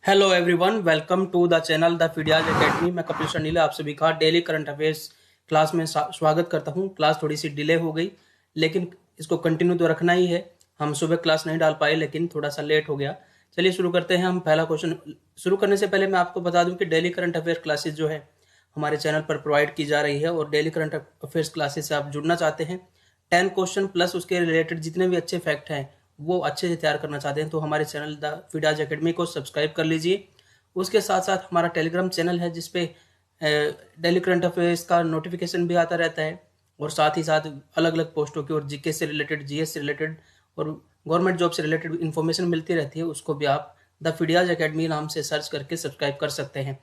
Hello everyone, welcome to the channel the Phidias academy. मैं कपिल शर्नीला आप सभी का डेली करंट अफेयर्स क्लास में स्वागत करता हूं। क्लास थोड़ी सी डिले हो गई, लेकिन इसको कंटिन्यू तो रखना ही है। हम सुबह क्लास नहीं डाल पाए, लेकिन थोड़ा सा लेट हो गया। चलिए शुरू करते हैं। हम पहला क्वेश्चन शुरू करने से पहले मैं आपको बता दूं कि डेली करंट अफेयर क्लासेस जो है हमारे चैनल पर प्रोवाइड की जा रही है, और डेली करंट अफेयर्स क्लासेस से आप जुड़ना चाहते हैं, 10 क्वेश्चन प्लस उसके रिलेटेड जितने भी अच्छे फैक्ट हैं वो अच्छे से तैयार करना चाहते हैं, तो हमारे चैनल द फीडाज एकेडमी को सब्सक्राइब कर लीजिए। उसके साथ साथ हमारा टेलीग्राम चैनल है, जिसपे डेली करंट अफेयर्स का नोटिफिकेशन भी आता रहता है, और साथ ही साथ अलग अलग पोस्टों की और जीके से रिलेटेड, जीएस से रिलेटेड और गवर्नमेंट जॉब से रिलेटेड इन्फॉर्मेशन मिलती रहती है। उसको भी आप द फीडियाज एकेडमी नाम से सर्च करके सब्सक्राइब कर सकते हैं।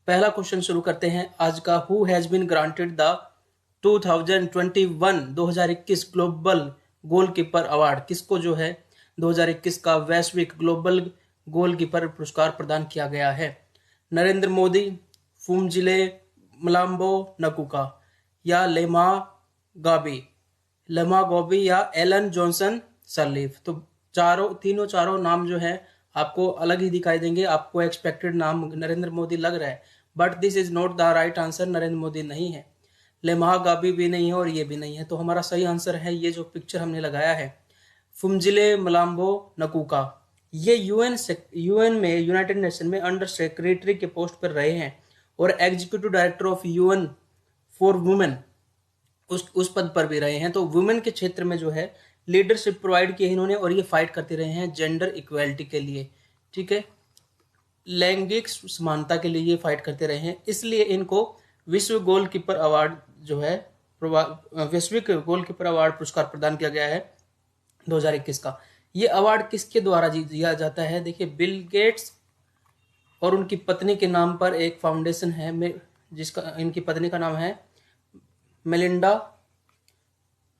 पहला क्वेश्चन शुरू करते हैं आज का। Who has been granted the 2021 global goalkeeper award? किसको जो है 2021 का वैश्विक ग्लोबल गोलकीपर पुरस्कार प्रदान किया गया है? नरेंद्र मोदी, फुमजिले मलाम्बो नकुका, या लेमा गॉबी या एलन जॉनसन सरलीफ? तो चारों नाम जो है आपको अलग ही दिखाई देंगे। आपको एक्सपेक्टेड नाम नरेंद्र मोदी लग रहा है, but this is not the right answer. Narendra Modi नहीं है, लेमा गाबी भी नहीं है, और ये भी नहीं है। तो हमारा सही आंसर है ये जो पिक्चर हमने लगाया है, फुमजिले मलाम्बो नकुका। ये यूएन में, यूनाइटेड नेशन में अंडर सेक्रेटरी के पोस्ट पर रहे हैं, और executive director of UN for women उस पद पर भी रहे हैं। तो वुमेन के क्षेत्र में जो है लीडरशिप प्रोवाइड की है इन्होंने, और ये फाइट करते रहे हैं जेंडर इक्वेलिटी के लिए। ठीक है, लैंगिक समानता के लिए ये फाइट करते रहे हैं, इसलिए इनको विश्व गोलकीपर अवार्ड जो है, वैश्विक गोलकीपर अवार्ड पुरस्कार प्रदान किया गया है 2021 का। ये अवार्ड किसके द्वारा दिया जाता है? देखिए, बिल गेट्स और उनकी पत्नी के नाम पर एक फाउंडेशन है, जिसका इनकी पत्नी का नाम है मेलिंडा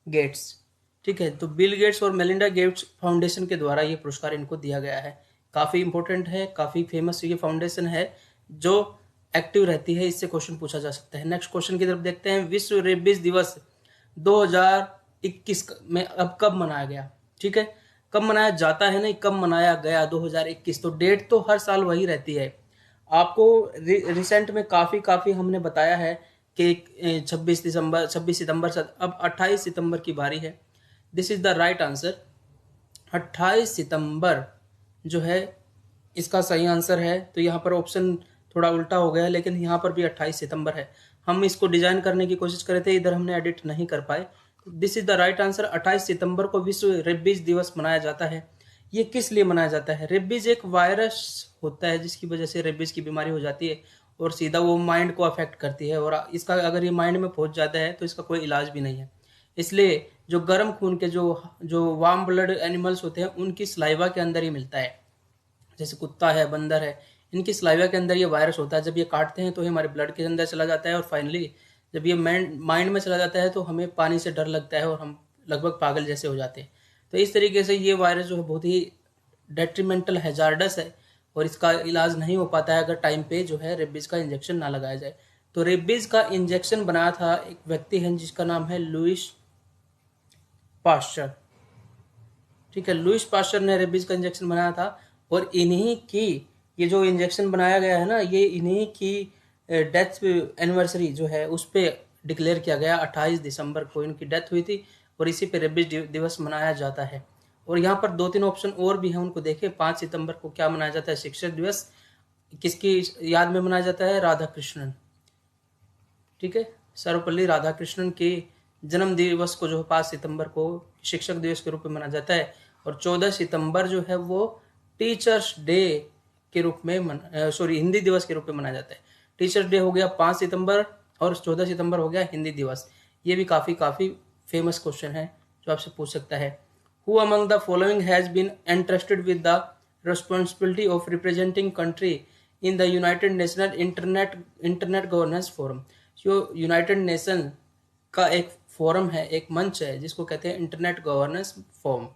गेट्स। ठीक है, तो बिल गेट्स और मेलिंडा गेट्स फाउंडेशन के द्वारा ये पुरस्कार इनको दिया गया है। काफी इंपॉर्टेंट है, काफी फेमस ये फाउंडेशन है जो एक्टिव रहती है। इससे क्वेश्चन पूछा जा सकता है। नेक्स्ट क्वेश्चन की तरफ देखते हैं। विश्व रेबीज दिवस 2021 में अब कब मनाया गया? ठीक है, कब मनाया जाता है, नहीं कब मनाया गया 2021। तो डेट तो हर साल वही रहती है। आपको रिसेंट में काफी हमने बताया है कि 26 सितंबर से अब 28 सितंबर की बारी है। This is the right answer. 28 सितंबर जो है इसका सही आंसर है। तो यहाँ पर ऑप्शन थोड़ा उल्टा हो गया है, लेकिन यहाँ पर भी 28 सितंबर है। हम इसको डिजाइन करने की कोशिश कर रहे थे, इधर हमने एडिट नहीं कर पाए। This is the right answer. 28 सितंबर को विश्व रेबीज दिवस मनाया जाता है। ये किस लिए मनाया जाता है? रेबीज एक वायरस होता है जिसकी वजह से रेबीज की बीमारी हो जाती है, और सीधा वो माइंड को अफेक्ट करती है, और इसका अगर ये माइंड में पहुंच जाता है तो इसका कोई इलाज भी नहीं है। इसलिए जो गर्म खून के जो वार्म ब्लड एनिमल्स होते हैं उनकी सलाइवा के अंदर ही मिलता है। जैसे कुत्ता है, बंदर है, इनकी सलाइवा के अंदर ये वायरस होता है। जब ये काटते हैं तो ये हमारे ब्लड के अंदर चला जाता है, और फाइनली जब ये माइंड में चला जाता है तो हमें पानी से डर लगता है, और हम लगभग पागल जैसे हो जाते हैं। तो इस तरीके से ये वायरस जो है बहुत ही डेट्रीमेंटल हैजार्डस है, और इसका इलाज नहीं हो पाता है अगर टाइम पे जो है रेबीज का इंजेक्शन ना लगाया जाए। तो रेबीज का इंजेक्शन बनाया था एक व्यक्ति है जिसका नाम है लुइस पास्चर। ठीक है, लुइस पास्चर ने रेबीज का इंजेक्शन बनाया था, और इन्हीं की ये जो इंजेक्शन बनाया गया है ना, ये इन्हीं की डेथ एनिवर्सरी जो है उस पर डिक्लेयर किया गया। 28 दिसंबर को इनकी डेथ हुई थी, और इसी पे रेबीज दिवस मनाया जाता है। और यहाँ पर 2-3 ऑप्शन और भी हैं, उनको देखें। 5 सितंबर को क्या मनाया जाता है? शिक्षक दिवस। किसकी याद में मनाया जाता है? राधा कृष्णन। ठीक है, सर्वपल्ली राधाकृष्णन के जन्म दिवस को जो 5 सितंबर को शिक्षक दिवस के रूप में मनाया जाता है। और 14 सितंबर जो है वो टीचर्स डे के रूप में हिंदी दिवस के रूप में मनाया जाता है। टीचर्स डे हो गया 5 सितंबर, और 14 सितंबर हो गया हिंदी दिवस। ये भी काफी फेमस क्वेश्चन है जो आपसे पूछ सकता है। Who among the following has been entrusted with the responsibility of representing country in the united national internet governance forum? जो यूनाइटेड नेशन का एक फोरम है, एक मंच है, जिसको कहते हैं इंटरनेट गवर्नेंस फोरम।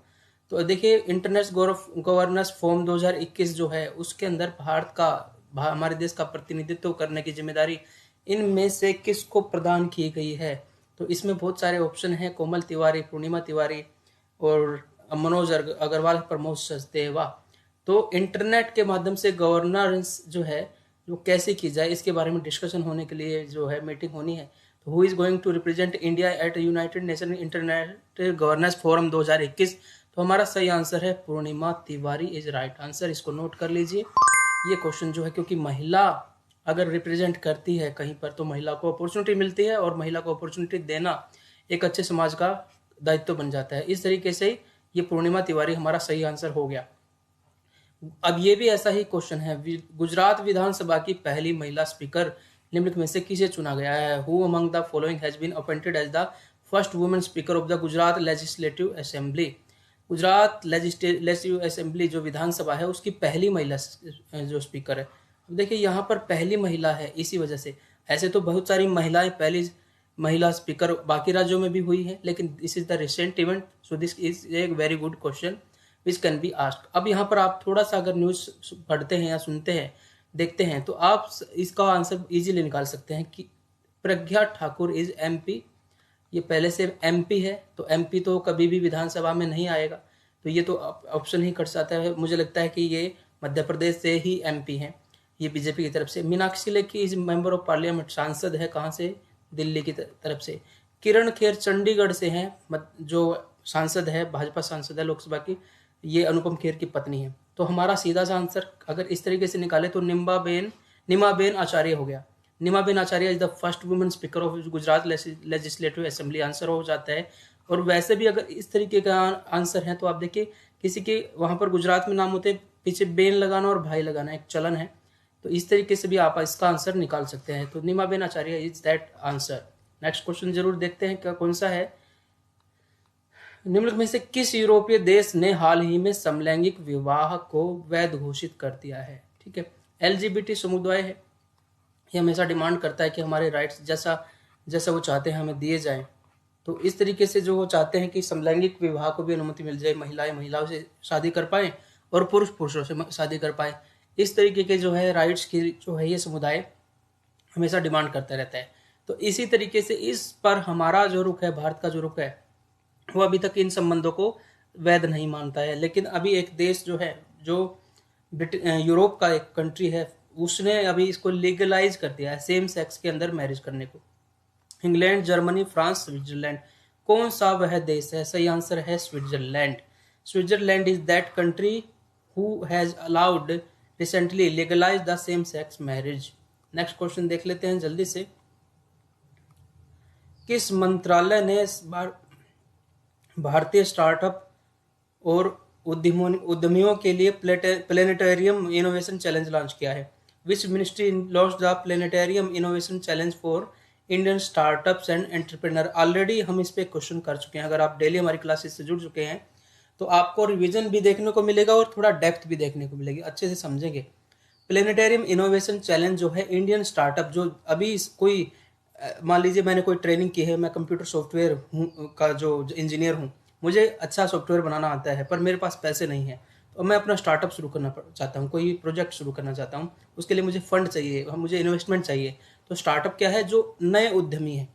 तो देखिए, इंटरनेट गवर्नेंस फोरम 2021 जो है उसके अंदर भारत का, हमारे देश का प्रतिनिधित्व करने की जिम्मेदारी इनमें से किसको प्रदान की गई है? तो इसमें बहुत सारे ऑप्शन हैं। कोमल तिवारी, पूर्णिमा तिवारी, और मनोज अग्रवाल, प्रमोद सचदेवा। तो इंटरनेट के माध्यम से गवर्नेंस जो है जो कैसे की जाए, इसके बारे में डिस्कशन होने के लिए जो है मीटिंग होनी है। तो who is going to represent India at united nation internet governance forum 2021? तो हमारा सही आंसर है Purnima Tiwari is right answer. इसको नोट कर लीजिए। ये क्वेश्चन जो है, क्योंकि महिला अगर रिप्रेजेंट करती है कहीं पर तो महिला को अपॉर्चुनिटी मिलती है, और महिला को अपॉर्चुनिटी देना एक अच्छे समाज का दायित्व बन जाता है। इस तरीके से ये पूर्णिमा तिवारी हमारा सही आंसर हो गया। अब ये भी ऐसा ही क्वेश्चन है, गुजरात विधानसभा की पहली महिला स्पीकर निम्नलिखित में से किसे चुना गया है? Who among the following has been appointed as the first women speaker of the Gujarat legislative assembly? Gujarat legislative assembly जो विधानसभा है उसकी पहली महिला जो स्पीकर है। देखिए यहाँ पर पहली महिला है, इसी वजह से। ऐसे तो बहुत सारी महिलाएं पहली महिला स्पीकर बाकी राज्यों में भी हुई है, लेकिन this is the recent event, so this is a very good question which can be asked. अब यहाँ पर आप थोड़ा सा अगर न्यूज़ पढ़ते हैं या सुनते हैं, देखते हैं, तो आप इसका आंसर इजीली निकाल सकते हैं कि प्रज्ञा ठाकुर इज एमपी। ये पहले से एमपी है, तो एमपी तो कभी भी विधानसभा में नहीं आएगा, तो ये तो ऑप्शन ही कट जाता है। मुझे लगता है कि ये मध्य प्रदेश से ही एमपी हैं, ये बीजेपी की तरफ से। Meenakshi Lekhi is member of parliament, सांसद है कहाँ से? दिल्ली की तरफ से। किरण खेर चंडीगढ़ से हैं, जो सांसद है, भाजपा सांसद है लोकसभा की, ये अनुपम खेर की पत्नी है। तो हमारा सीधा सा आंसर अगर इस तरीके से निकाले तो निमाबेन आचार्य हो गया। Nimaben Acharya is the first women speaker of Gujarat legislative assembly, answer हो जाता है। और वैसे भी अगर इस तरीके का आंसर है तो आप देखिए किसी के वहां पर गुजरात में नाम होते पीछे बेन लगाना और भाई लगाना एक चलन है, तो इस तरीके से भी आप इसका आंसर निकाल सकते हैं। तो Nimaben Acharya is that answer. Next question जरूर देखते हैं क्या कौन सा है। निम्नलिखित में से किस यूरोपीय देश ने हाल ही में समलैंगिक विवाह को वैध घोषित कर दिया है? ठीक है, एलजीबीटी समुदाय है, ये हमेशा डिमांड करता है कि हमारे राइट्स जैसा वो चाहते हैं हमें दिए जाएं। तो इस तरीके से जो वो चाहते हैं कि समलैंगिक विवाह को भी अनुमति मिल जाए, महिलाएं महिलाओं से शादी कर पाएं और पुरुष पुरुषों से शादी कर पाएं। इस तरीके के जो है राइट्स की जो है ये समुदाय हमेशा डिमांड करता रहता है। तो इसी तरीके से इस पर हमारा जो रुख है, भारत का जो रुख है, वो अभी तक इन संबंधों को वैध नहीं मानता है। लेकिन अभी एक देश जो है, जो यूरोप का एक कंट्री है, उसने अभी इसको लीगलाइज कर दिया है सेम सेक्स के अंदर मैरिज करने को। इंग्लैंड, जर्मनी, फ्रांस, स्विट्जरलैंड, कौन सा वह देश है? सही आंसर है Switzerland. Switzerland is that country who has allowed recently legalise the same sex marriage. Next question देख लेते हैं जल्दी से। किस मंत्रालय ने भारतीय स्टार्टअप और उद्यमियों के लिए प्लेनेटेरियम इनोवेशन चैलेंज लॉन्च किया है? Which ministry launch the planetarium innovation challenge for Indian startups and entrepreneur? Already हम इस पे क्वेश्चन कर चुके हैं। अगर आप डेली हमारी क्लासेस से जुड़ चुके हैं तो आपको रिवीजन भी देखने को मिलेगा और थोड़ा डेप्थ भी देखने को मिलेगी, अच्छे से समझेंगे। प्लेनेटेरियम इनोवेशन चैलेंज जो है इंडियन स्टार्टअप, जो अभी कोई मान लीजिए मैंने कोई ट्रेनिंग की है, मैं कंप्यूटर सॉफ्टवेयर का जो इंजीनियर हूँ, मुझे अच्छा सॉफ्टवेयर बनाना आता है, पर मेरे पास पैसे नहीं है, तो मैं अपना स्टार्टअप शुरू करना चाहता हूँ, कोई प्रोजेक्ट शुरू करना चाहता हूँ। उसके लिए मुझे फंड चाहिए, मुझे इन्वेस्टमेंट चाहिए। तो स्टार्टअप क्या है? जो नए उद्यमी हैं,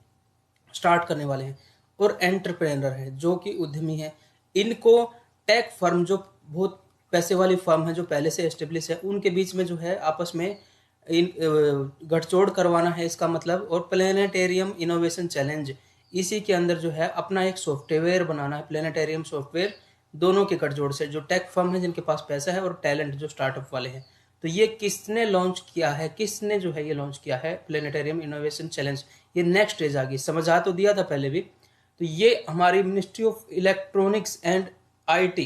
स्टार्ट करने वाले हैं, और एंटरप्रेन्योर है जो कि उद्यमी है। इनको टेक फर्म, जो बहुत पैसे वाली फर्म है, जो पहले से एस्टेब्लिश है, उनके बीच में जो है आपस में गठजोड़ करवाना है, इसका मतलब। और प्लेनेटेरियम इनोवेशन चैलेंज, इसी के अंदर जो है अपना एक सॉफ्टवेयर बनाना है, प्लेनेटेरियम सॉफ्टवेयर, दोनों के गठजोड़ से, जो टेक फर्म है जिनके पास पैसा है और टैलेंट जो स्टार्टअप वाले हैं। तो ये किसने लॉन्च किया है? किसने जो है ये लॉन्च किया है प्लेनेटेरियम इनोवेशन चैलेंज? ये नेक्स्ट स्टेज आ गई, समझा तो दिया था पहले भी। तो ये हमारी ministry of electronics and IT,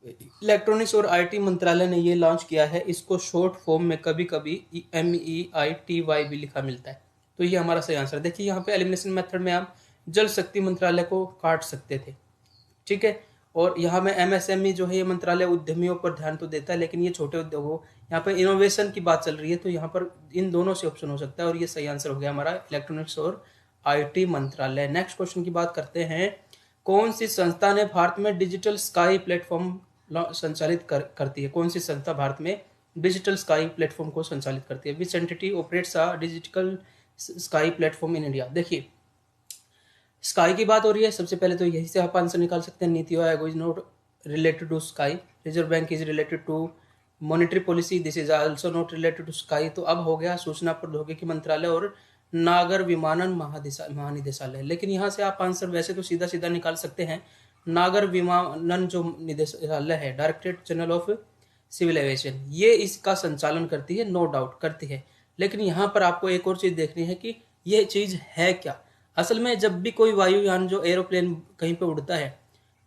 electronics और आईटी मंत्रालय ने ये लॉन्च किया है। इसको शॉर्ट फॉर्म में कभी कभी MEITY भी लिखा मिलता है। तो ये हमारा सही आंसर है। देखिए यहाँ पे एलिमिनेशन मेथड में आप जल शक्ति मंत्रालय को काट सकते थे, ठीक है। और यहाँ में MSME जो है ये मंत्रालय उद्यमियों पर ध्यान तो देता है, लेकिन ये छोटे उद्योगों, यहाँ पर इनोवेशन की बात चल रही है, तो यहाँ पर इन दोनों से ऑप्शन हो सकता है, और ये सही आंसर हो गया हमारा इलेक्ट्रॉनिक्स और IT मंत्रालय। नेक्स्ट क्वेश्चन की बात करते हैं। कौन सी संस्था ने भारत में डिजिटल स्काई प्लेटफॉर्म संचालित करती है? कौन सी संस्था भारत में डिजिटल स्काई प्लेटफॉर्म को संचालित करती है? Which entity operates a digital sky platform in India? देखिए स्काई की बात हो रही है, सबसे पहले तो यही से आप आंसर निकाल सकते हैं। NITI Aayog is not related to sky, reserve bank is related to monetary policy, this is also not related to sky. तो अब हो गया सूचना प्रौद्योगिकी मंत्रालय और नागर विमानन महानिदेशालय। लेकिन यहाँ से आप आंसर वैसे तो सीधा सीधा निकाल सकते हैं, नागर विमानन जो निदेशालय है, directorate general of civil aviation, ये इसका संचालन करती है, नो डाउट करती है। लेकिन यहाँ पर आपको एक और चीज देखनी है कि यह चीज है क्या। असल में जब भी कोई वायुयान जो एरोप्लेन कहीं पे उड़ता है,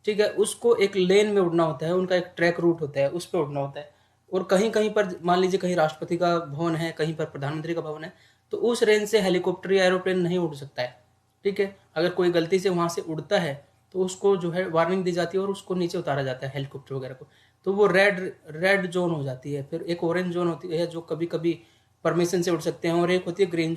ठीक है, उसको एक लेन में उड़ना होता है, उनका एक ट्रैक रूट होता है, उस पर उड़ना होता है। और कहीं कहीं पर मान लीजिए कहीं राष्ट्रपति का भवन है, कहीं पर प्रधानमंत्री का भवन है, तो उस रेंज से हेलीकॉप्टर या एरोप्लेन नहीं उड़ सकता है, ठीक है। अगर कोई गलती से वहां से उड़ता है तो उसको जो है वार्निंग दी जाती है और उसको नीचे उतारा जाता है हेलीकॉप्टर वगैरह को। तो वो रेड जोन हो जाती है। फिर एक ऑरेंज जोन होती है जो कभी कभी परमिशन से उड़ सकते हैं, और एक होती है ग्रीन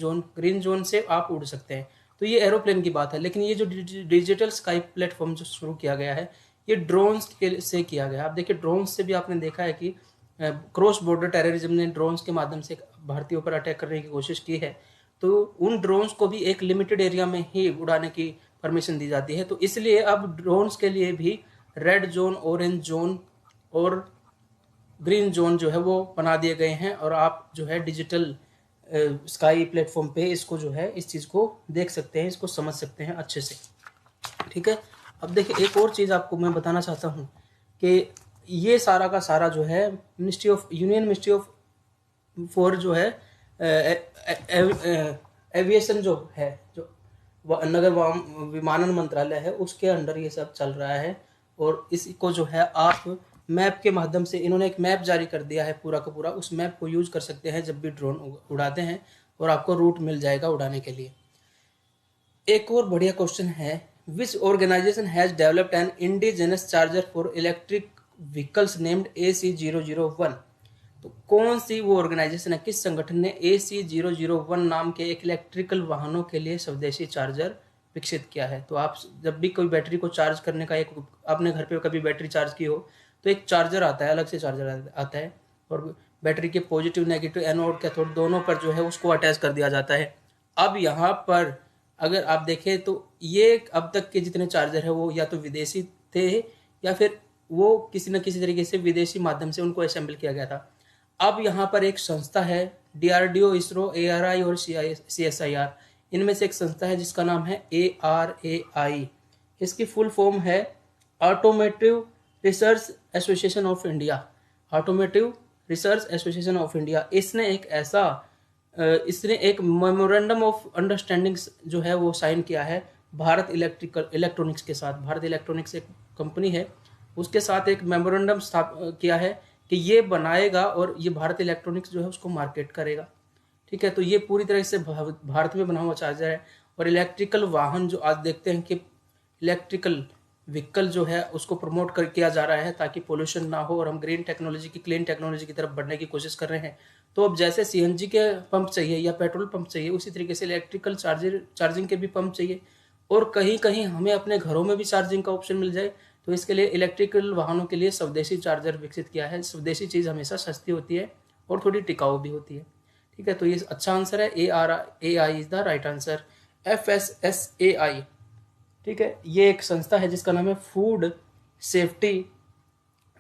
जोन से आप उड़ सकते हैं। तो ये एरोप्लेन की बात है। लेकिन ये जो डिजिटल स्काई प्लेटफॉर्म जो शुरू किया गया है, ये ड्रोन्स से किया गया। आप देखिए ड्रोन्स से भी आपने देखा है कि क्रॉस बॉर्डर टेररिज्म ने ड्रोन्स के माध्यम से भारतीयों पर अटैक करने की कोशिश की है। तो उन ड्रोन्स को भी एक लिमिटेड एरिया में ही उड़ाने की परमिशन दी जाती है। तो इसलिए अब ड्रोन्स के लिए भी रेड जोन, ऑरेंज जोन और ग्रीन जोन जो है वो बना दिए गए हैं। और आप जो है डिजिटल स्काई प्लेटफॉर्म पे इसको जो है इस चीज़ को देख सकते हैं, इसको समझ सकते हैं अच्छे से, ठीक है। अब देखिए एक और चीज़ आपको मैं बताना चाहता हूँ कि ये सारा का सारा जो है यूनियन मिनिस्ट्री ऑफ फॉर जो है एविएशन जो है, जो नगर विमानन मंत्रालय है, उसके अंडर ये सब चल रहा है। और इसको जो है आप मैप के माध्यम से, इन्होंने एक मैप जारी कर दिया है पूरा का पूरा, उस मैप को यूज कर सकते हैं जब भी ड्रोन उड़ाते हैं, और आपको रूट मिल जाएगा उड़ाने के लिए। एक और बढ़िया क्वेश्चन है, which organisation has developed an indigenous charger for electric vehicles named AC001। तो कौन सी वो ऑर्गेनाइजेशन है, किस संगठन ने AC001 नाम के एक इलेक्ट्रिकल वाहनों के लिए स्वदेशी चार्जर विकसित किया है। तो आप जब भी कोई बैटरी को चार्ज करने का, एक अपने घर पे कभी बैटरी चार्ज की हो तो एक चार्जर आता है, अलग से चार्जर आता है, और बैटरी के पॉजिटिव नेगेटिव एनोड कैथोड दोनों पर जो है उसको अटैच कर दिया जाता है। अब यहाँ पर अगर आप देखें तो ये अब तक के जितने चार्जर है वो या तो विदेशी थे, या फिर वो किसी न किसी तरीके से विदेशी माध्यम से उनको असेंबल किया गया था। अब यहाँ पर एक संस्था है, DRDO, इसरो, ARI और CSIR, इनमें से एक संस्था है जिसका नाम है ARAI। इसकी फुल फॉर्म है automotive research association of India. Automotive research association of India, इसने एक मेमोरेंडम ऑफ अंडरस्टैंडिंग जो है वो साइन किया है भारत इलेक्ट्रॉनिक्स के साथ। भारत इलेक्ट्रॉनिक्स एक कंपनी है, उसके साथ एक मेमोरेंडम किया है कि ये बनाएगा और ये भारत इलेक्ट्रॉनिक्स जो है उसको मार्केट करेगा, ठीक है। तो ये पूरी तरह से भारत में बना हुआ चार्जर है। और इलेक्ट्रिकल वाहन जो आज देखते हैं कि इलेक्ट्रिकल व्हीकल जो है उसको प्रमोट किया जा रहा है ताकि पोल्यूशन ना हो, और हम ग्रीन टेक्नोलॉजी की, क्लीन टेक्नोलॉजी की तरफ बढ़ने की कोशिश कर रहे हैं। तो अब जैसे CNG के पंप चाहिए या पेट्रोल पंप चाहिए, उसी तरीके से इलेक्ट्रिकल चार्जिंग के भी पंप चाहिए, और कहीं कहीं हमें अपने घरों में भी चार्जिंग का ऑप्शन मिल जाए। तो इसके लिए इलेक्ट्रिकल वाहनों के लिए स्वदेशी चार्जर विकसित किया है। स्वदेशी चीज़ हमेशा सस्ती होती है और थोड़ी टिकाऊ भी होती है, ठीक है। तो ये अच्छा आंसर है, ARAI is the right answer. FSSAI, ठीक है, ये एक संस्था है जिसका नाम है food safety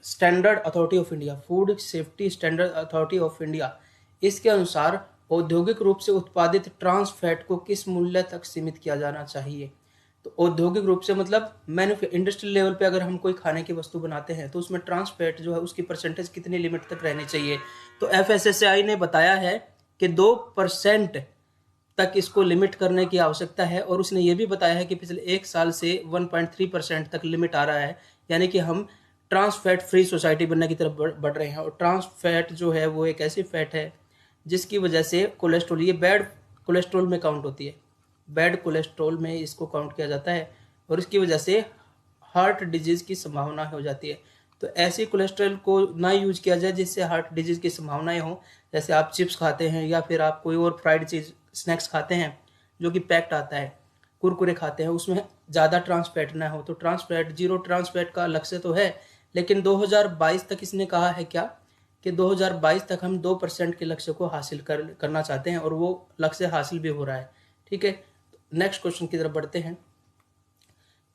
standard authority of India. Food safety standard authority of India, इसके अनुसार औद्योगिक रूप से उत्पादित ट्रांस फैट को किस मूल्य तक सीमित किया जाना चाहिए। तो औद्योगिक रूप से मतलब इंडस्ट्रियल लेवल पे अगर हम कोई खाने की वस्तु बनाते हैं तो उसमें ट्रांस फैट जो है उसकी परसेंटेज कितनी लिमिट तक रहनी चाहिए। तो FSSAI ने बताया है कि 2% तक इसको लिमिट करने की आवश्यकता है। और उसने ये भी बताया है कि पिछले 1 साल से 1.3% तक लिमिट आ रहा है, यानी कि हम ट्रांस फैट फ्री सोसाइटी बनने की तरफ बढ़ रहे हैं। और ट्रांस फैट जो है वो एक ऐसी फैट है जिसकी वजह से कोलेस्ट्रॉल, ये बैड कोलेस्ट्रॉल में काउंट होती है, बैड कोलेस्ट्रॉल में इसको काउंट किया जाता है, और इसकी वजह से हार्ट डिजीज की संभावना हो जाती है। तो ऐसी कोलेस्ट्रॉल को ना यूज किया जाए जिससे हार्ट डिजीज की संभावनाएं हो। जैसे आप चिप्स खाते हैं या फिर आप कोई और फ्राइड चीज स्नैक्स खाते हैं जो कि पैक्ड आता है, कुरकुरे खाते हैं, उसमें ज़्यादा ट्रांस फैट ना हो। तो जीरो ट्रांस फैट का लक्ष्य तो है, लेकिन 2022 तक इसने कहा है क्या कि 2022 तक हम 2% के लक्ष्य को हासिल करना चाहते हैं, और वो लक्ष्य हासिल भी हो रहा है, ठीक है। नेक्स्ट क्वेश्चन की तरफ बढ़ते हैं।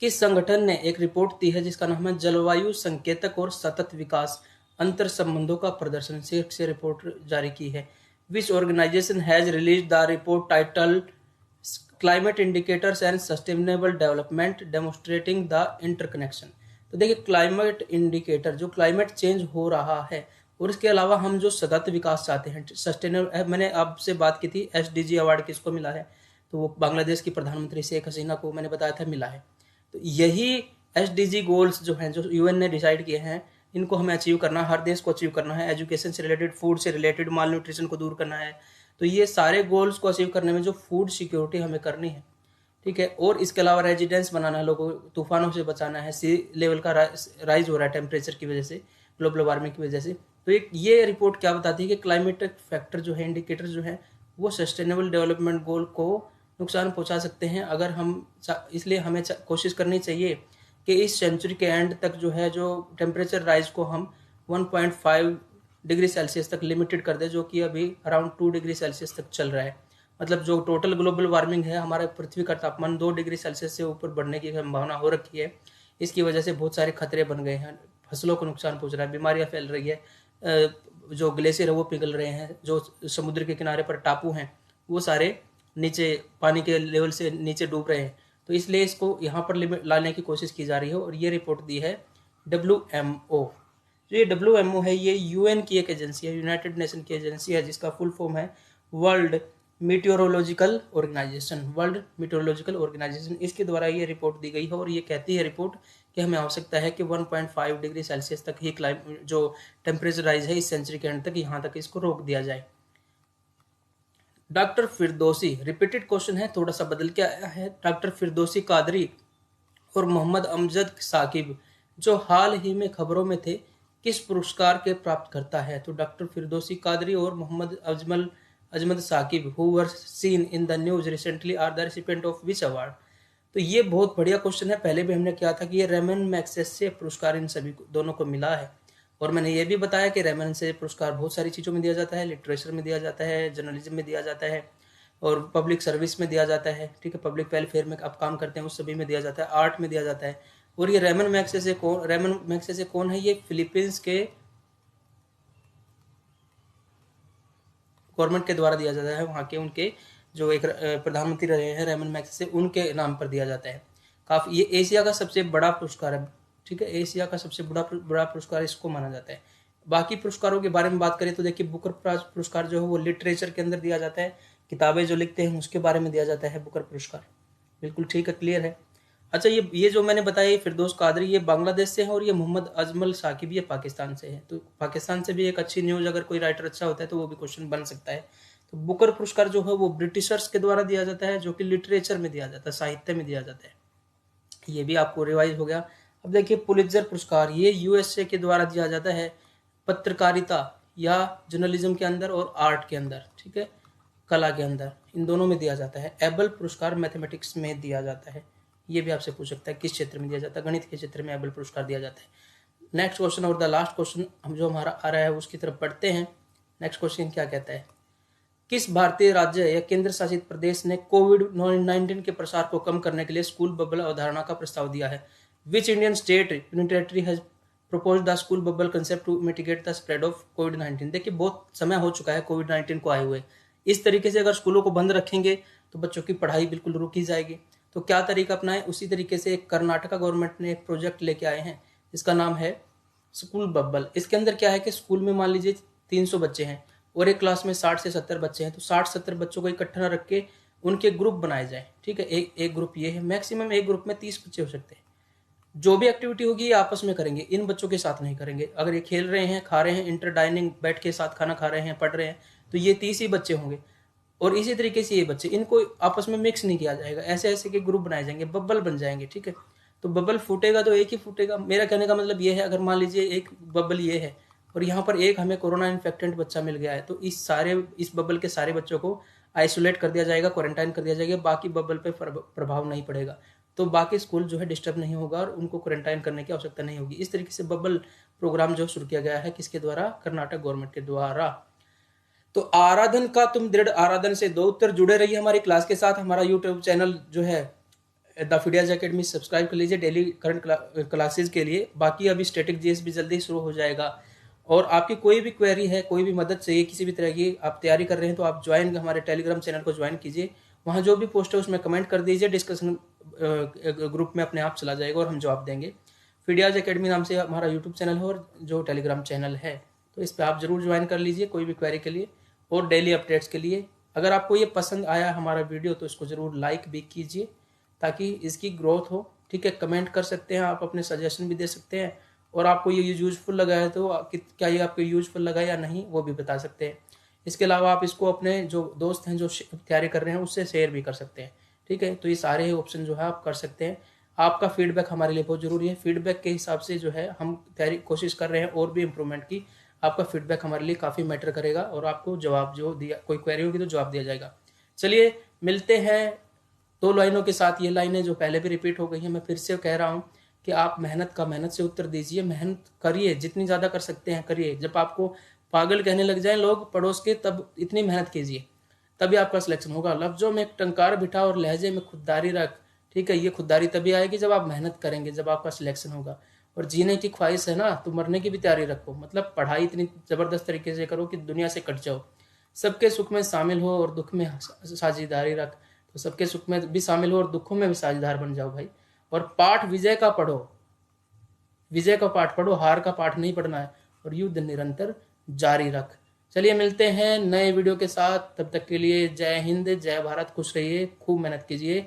किस संगठन ने एक रिपोर्ट दी है जिसका नाम है जलवायु संकेतक और सतत विकास अंतर संबंधों का प्रदर्शन शीर्षक से रिपोर्ट जारी की है? Which organisation has release the report title climate indicators and sustainable development demonstrating the interconnection. तो देखिए, क्लाइमेट इंडिकेटर जो क्लाइमेट चेंज हो रहा है और इसके अलावा हम जो सतत विकास चाहते हैं, सस्टेनेबल, मैंने आपसे बात की थी एसडीजी अवार्ड किसको मिला है, तो वो बांग्लादेश की प्रधानमंत्री शेख हसीना को मैंने बताया था मिला है। तो यही एसडीजी गोल्स जो हैं, जो यूएन ने डिसाइड किए हैं, इनको हमें अचीव करना, हर देश को अचीव करना है। एजुकेशन से रिलेटेड, फूड से रिलेटेड, माल न्यूट्रिशन को दूर करना है। तो ये सारे गोल्स को अचीव करने में जो फूड सिक्योरिटी हमें करनी है, ठीक है, और इसके अलावा रेजिडेंस बनाना है, लोगों को तूफानों से बचाना है, सी लेवल का राइज हो रहा है टेम्परेचर की वजह से, ग्लोबल वार्मिंग की वजह से। तो एक ये रिपोर्ट क्या बताती है कि क्लाइमेट फैक्टर जो है, इंडिकेटर जो है, वो सस्टेनेबल डेवलपमेंट गोल को नुकसान पहुंचा सकते हैं अगर हम, इसलिए हमें कोशिश करनी चाहिए कि इस सेंचुरी के एंड तक जो है, जो टेम्परेचर राइज को हम 1.5 डिग्री सेल्सियस तक लिमिटेड कर दे, जो कि अभी अराउंड 2 डिग्री सेल्सियस तक चल रहा है। मतलब जो टोटल ग्लोबल वार्मिंग है, हमारे पृथ्वी का तापमान 2 डिग्री सेल्सियस से ऊपर बढ़ने की संभावना हो रखी है। इसकी वजह से बहुत सारे खतरे बन गए हैं, फसलों को नुकसान पहुंच रहा है, बीमारियां फैल रही है, जो ग्लेशियर है वो पिघल रहे हैं, जो समुद्र के किनारे पर टापू हैं वो सारे नीचे पानी के लेवल से नीचे डूब रहे हैं। तो इसलिए इसको यहाँ पर लिमिट लाने की कोशिश की जा रही है। और ये रिपोर्ट दी है WMO। जो ये WMO है, ये यूएन की एक एजेंसी है, यूनाइटेड नेशन की एजेंसी है, जिसका फुल फॉर्म है world meteorological organisation. World meteorological organisation, इसके द्वारा ये रिपोर्ट दी गई है। और ये कहती है रिपोर्ट कि हमें आवश्यकता है कि 1.5 डिग्री सेल्सियस तक ही जो टेम्परेचर राइज है इस सेंचुरी के एंड तक, यहाँ तक इसको रोक दिया जाए। डॉक्टर फिरदौसी, रिपीटेड क्वेश्चन है, थोड़ा सा बदल के आया है। डॉक्टर फिरदौसी कादरी और मोहम्मद अमजद साकिब जो हाल ही में खबरों में थे, किस पुरस्कार के प्राप्त करता है? तो डॉक्टर फिरदौसी कादरी और Mohammad Ajmad Saqib who were seen in the news recently are the recipient of which award? तो ये बहुत बढ़िया क्वेश्चन है। पहले भी हमने किया था कि ये रेमन मैग्सेसे पुरस्कार इन सभी दोनों को मिला है। और मैंने ये भी बताया कि रेमन से पुरस्कार बहुत सारी चीज़ों में दिया जाता है, लिटरेचर में दिया जाता है, जर्नलिज्म में दिया जाता है, और पब्लिक सर्विस में दिया जाता है, ठीक है, पब्लिक वेलफेयर में आप काम करते हैं उस सभी में दिया जाता है, आर्ट में दिया जाता है। और ये रेमन मैग्सेसे कौन है? ये फिलीपींस के गवर्नमेंट के द्वारा दिया जाता है। वहाँ के उनके जो एक प्रधानमंत्री रहे हैं रेमन मैग्सेसे, उनके नाम पर दिया जाता है। काफ़ी, ये एशिया का सबसे बड़ा पुरस्कार है, ठीक है, एशिया का सबसे बड़ा पुरस्कार इसको माना जाता है। बाकी पुरस्कारों के बारे में बात करें तो देखिए, बुकर पुरस्कार जो है वो लिटरेचर के अंदर दिया जाता है, किताबें जो लिखते हैं उसके बारे में दिया जाता है बुकर पुरस्कार। बिल्कुल ठीक है, क्लियर है। अच्छा, ये जो मैंने बताया, ये फिरदौस कादरी ये बांग्लादेश से है, और ये मोहम्मद अजमल साकिब ये पाकिस्तान से है। तो पाकिस्तान से भी एक अच्छी न्यूज़, अगर कोई राइटर अच्छा होता है तो वो भी क्वेश्चन बन सकता है। तो बुकर पुरस्कार जो है वो ब्रिटिशर्स के द्वारा दिया जाता है, जो कि लिटरेचर में दिया जाता है, साहित्य में दिया जाता है। ये भी आपको रिवाइज हो गया। अब देखिए, पुलित्जर पुरस्कार ये यूएसए के द्वारा दिया जाता है, पत्रकारिता या जर्नलिज्म के अंदर और आर्ट के अंदर, ठीक है, कला के अंदर, इन दोनों में दिया जाता है। एबल पुरस्कार मैथमेटिक्स में दिया जाता है। ये भी आपसे पूछ सकता है किस क्षेत्र में दिया जाता है, गणित के क्षेत्र में एबल पुरस्कार दिया जाता है। नेक्स्ट क्वेश्चन और द लास्ट क्वेश्चन हम जो हमारा आ रहा है उसकी तरफ पढ़ते हैं। नेक्स्ट क्वेश्चन क्या कहता है? किस भारतीय राज्य या केंद्र शासित प्रदेश ने कोविड-19 के प्रसार को कम करने के लिए स्कूल बबल अवधारणा का प्रस्ताव दिया है? Which Indian state union territory has proposed the school bubble concept to mitigate the spread of कोविड-19? देखिए, बहुत समय हो चुका है कोविड-19 को आए हुए। इस तरीके से अगर स्कूलों को बंद रखेंगे तो बच्चों की पढ़ाई बिल्कुल रुक ही जाएगी। तो क्या तरीका अपनाएं? उसी तरीके से एक कर्नाटका गवर्नमेंट ने एक प्रोजेक्ट लेके आए हैं जिसका नाम है स्कूल बबल। इसके अंदर क्या है कि स्कूल में मान लीजिए 300 बच्चे हैं और एक क्लास में 60 से 70 बच्चे हैं, तो 60-70 बच्चों को इकट्ठा रख के उनके ग्रुप बनाए जाए, ठीक है। एक ग्रुप ये है, मैक्सिमम एक ग्रुप में 30 बच्चे हो सकते हैं। जो भी एक्टिविटी होगी ये आपस में करेंगे, इन बच्चों के साथ नहीं करेंगे। अगर ये खेल रहे हैं, खा रहे हैं, इंटर डाइनिंग बैठ के साथ खाना खा रहे हैं, पढ़ रहे हैं, तो ये 30 ही बच्चे होंगे। और इसी तरीके से ये बच्चे, इनको आपस में मिक्स नहीं किया जाएगा, ऐसे ऐसे के ग्रुप बनाए जाएंगे, बबल बन जाएंगे, ठीक है। तो बबल फूटेगा तो एक ही फूटेगा। मेरा कहने का मतलब ये है, अगर मान लीजिए एक बबल ये है और यहाँ पर एक हमें कोरोना इन्फेक्टेंट बच्चा मिल गया है, तो इस बबल के सारे बच्चों को आइसोलेट कर दिया जाएगा, क्वारंटाइन कर दिया जाएगा, बाकी बबल पे प्रभाव नहीं पड़ेगा। तो बाकी स्कूल जो है डिस्टर्ब नहीं होगा और उनको क्वारंटाइन करने की आवश्यकता नहीं होगी। इस तरीके से बबल प्रोग्राम जो शुरू किया गया है, किसके द्वारा? कर्नाटक गवर्नमेंट के द्वारा। तो आराधन का तुम दृढ़ आराधन से 2 उत्तर जुड़े रहिए हमारी क्लास के साथ। हमारा यूट्यूब चैनल जो है द फिडियाज एकेडमी सब्सक्राइब कर लीजिए डेली करंट क्लासेस के लिए। बाकी अभी स्टैटिक जीएस भी जल्दी शुरू हो जाएगा। और आपकी कोई भी क्वेरी है, कोई भी मदद चाहिए किसी भी तरह की, आप तैयारी कर रहे हैं तो आप ज्वाइन हमारे टेलीग्राम चैनल को ज्वाइन कीजिए। वहाँ जो भी पोस्ट है उसमें कमेंट कर दीजिए, डिस्कशन ग्रुप में अपने आप चला जाएगा और हम जवाब देंगे। फिडियाज एकेडमी नाम से हमारा यूट्यूब चैनल है और जो टेलीग्राम चैनल है, तो इस पर आप जरूर ज्वाइन कर लीजिए कोई भी क्वेरी के लिए और डेली अपडेट्स के लिए। अगर आपको ये पसंद आया हमारा वीडियो तो इसको ज़रूर लाइक भी कीजिए ताकि इसकी ग्रोथ हो। ठीक है, कमेंट कर सकते हैं आप, अपने सजेशन भी दे सकते हैं, और आपको ये यूजफुल लगा है तो क्या ये आपको यूजफुल लगा या नहीं वो भी बता सकते हैं। इसके अलावा आप इसको अपने जो दोस्त हैं जो तैयारी कर रहे हैं उससे शेयर भी कर सकते हैं। ठीक है, तो ये सारे ऑप्शन जो है आप कर सकते हैं। आपका फीडबैक हमारे लिए बहुत ज़रूरी है। फीडबैक के हिसाब से जो है हम तैयारी कोशिश कर रहे हैं और भी इम्प्रूवमेंट की। आपका फीडबैक हमारे लिए काफ़ी मैटर करेगा और आपको जवाब जो दिया, कोई क्वेरी होगी तो जवाब दिया जाएगा। चलिए मिलते हैं 2 लाइनों के साथ। ये लाइनें जो पहले भी रिपीट हो गई हैं, मैं फिर से कह रहा हूँ कि आप मेहनत से उत्तर दीजिए, मेहनत करिए, जितनी ज़्यादा कर सकते हैं करिए। जब आपको पागल कहने लग जाए लोग पड़ोस के, तब इतनी मेहनत कीजिए, तभी आपका सिलेक्शन होगा। लफ्जों में एक टंकार बिठा और लहजे में खुददारी रख। ठीक है, ये खुददारी तभी आएगी जब आप मेहनत करेंगे, जब आपका सिलेक्शन होगा। और जीने की ख्वाहिश है ना, तो मरने की भी तैयारी रखो। मतलब पढ़ाई इतनी ज़बरदस्त तरीके से करो कि दुनिया से कट जाओ। सबके सुख में शामिल हो और दुख में साझेदारी रख। तो सबके सुख में भी शामिल हो और दुखों में भी साझेदार बन जाओ भाई। और पाठ विजय का पढ़ो, विजय का पाठ पढ़ो, हार का पाठ नहीं पढ़ना है। और युद्ध निरंतर जारी रख। चलिए मिलते हैं नए वीडियो के साथ, तब तक के लिए जय हिंद, जय भारत, खुश रहिए, खूब मेहनत कीजिए।